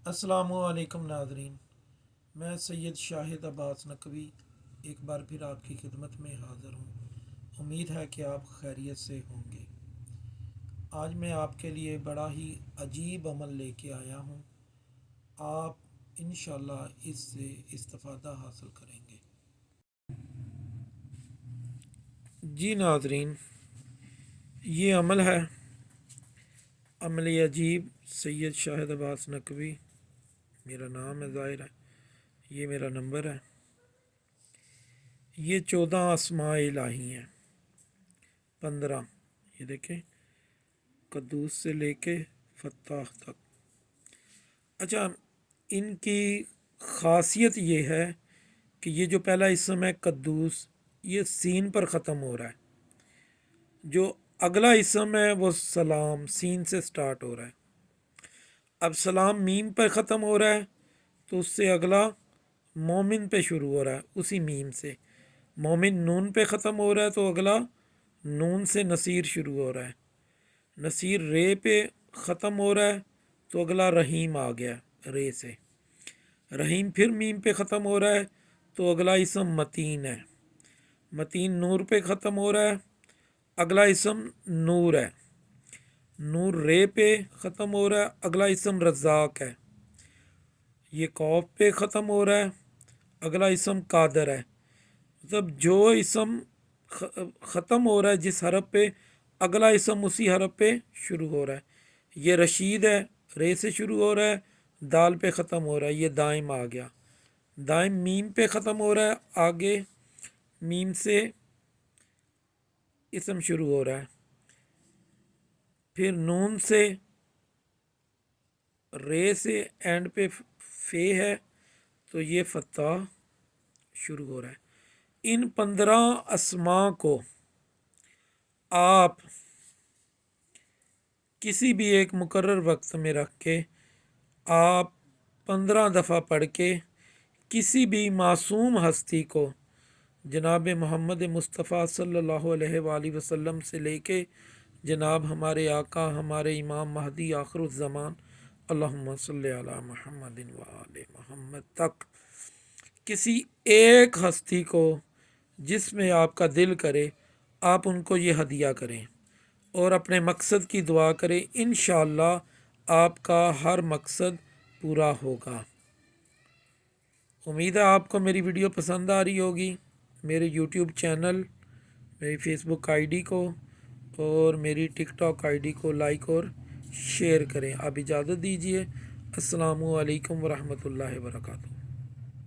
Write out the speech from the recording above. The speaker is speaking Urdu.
السلام علیکم ناظرین، میں سید شاہد عباس نقوی ایک بار پھر آپ کی خدمت میں حاضر ہوں۔ امید ہے کہ آپ خیریت سے ہوں گے۔ آج میں آپ کے لیے بڑا ہی عجیب عمل لے کے آیا ہوں، آپ انشاءاللہ اس سے استفادہ حاصل کریں گے۔ جی ناظرین، یہ عمل ہے عمل عجیب سید شاہد عباس نقوی، میرا نام ہے، ظاہر ہے یہ میرا نمبر ہے۔ یہ 14 اسماء الہی ہیں، 15، یہ دیکھیں قدوس سے لے کے فتاح تک۔ اچھا، ان کی خاصیت یہ ہے کہ یہ جو پہلا اسم ہے قدوس، یہ سین پر ختم ہو رہا ہے۔ جو اگلا اسم ہے وہ سلام، سین سے سٹارٹ ہو رہا ہے۔ اب سلام میم پر ختم ہو رہا ہے تو اس سے اگلا مومن پہ شروع ہو رہا ہے، اسی میم سے۔ مومن نون پہ ختم ہو رہا ہے تو اگلا نون سے نصیر شروع ہو رہا ہے۔ نصیر رے پہ ختم ہو رہا ہے تو اگلا رحیم آ گیا رے سے۔ رحیم پھر میم پہ ختم ہو رہا ہے تو اگلا اسم متین ہے۔ متین نور پہ ختم ہو رہا ہے، اگلا اسم نور ہے۔ نور رے پہ ختم ہو رہا ہے، اگلا اسم رزاق ہے۔ یہ قوف پہ ختم ہو رہا ہے، اگلا اسم قادر ہے۔ مطلب جو اسم ختم ہو رہا ہے جس حرف پہ، اگلا اسم اسی حرف پہ شروع ہو رہا ہے۔ یہ رشید ہے، رے سے شروع ہو رہا ہے، دال پہ ختم ہو رہا ہے، یہ دائم آ گیا۔ دائم میم پہ ختم ہو رہا ہے، آگے میم سے اسم شروع ہو رہا ہے۔ پھر نون سے، رے سے اینڈ پہ فے ہے تو یہ فتح شروع ہو رہا ہے۔ ان 15 اسماء کو آپ کسی بھی ایک مقرر وقت میں رکھ کے آپ 15 دفعہ پڑھ کے کسی بھی معصوم ہستی کو جناب محمد مصطفیٰ صلی اللہ علیہ وآلہ وسلم سے لے کے جناب ہمارے آقا، ہمارے امام مہدی آخر الزمان اللہم صلی علی محمد وآل محمد تک، کسی ایک ہستی کو جس میں آپ کا دل کرے آپ ان کو یہ ہدیہ کریں اور اپنے مقصد کی دعا کریں، انشاءاللہ آپ کا ہر مقصد پورا ہوگا۔ امید ہے آپ کو میری ویڈیو پسند آ رہی ہوگی۔ میرے یوٹیوب چینل، میری فیس بک آئی ڈی کو اور میری ٹک ٹاک آئی ڈی کو لائک اور شیئر کریں۔ آپ اجازت دیجیے۔ السلام علیکم ورحمۃ اللہ وبرکاتہ۔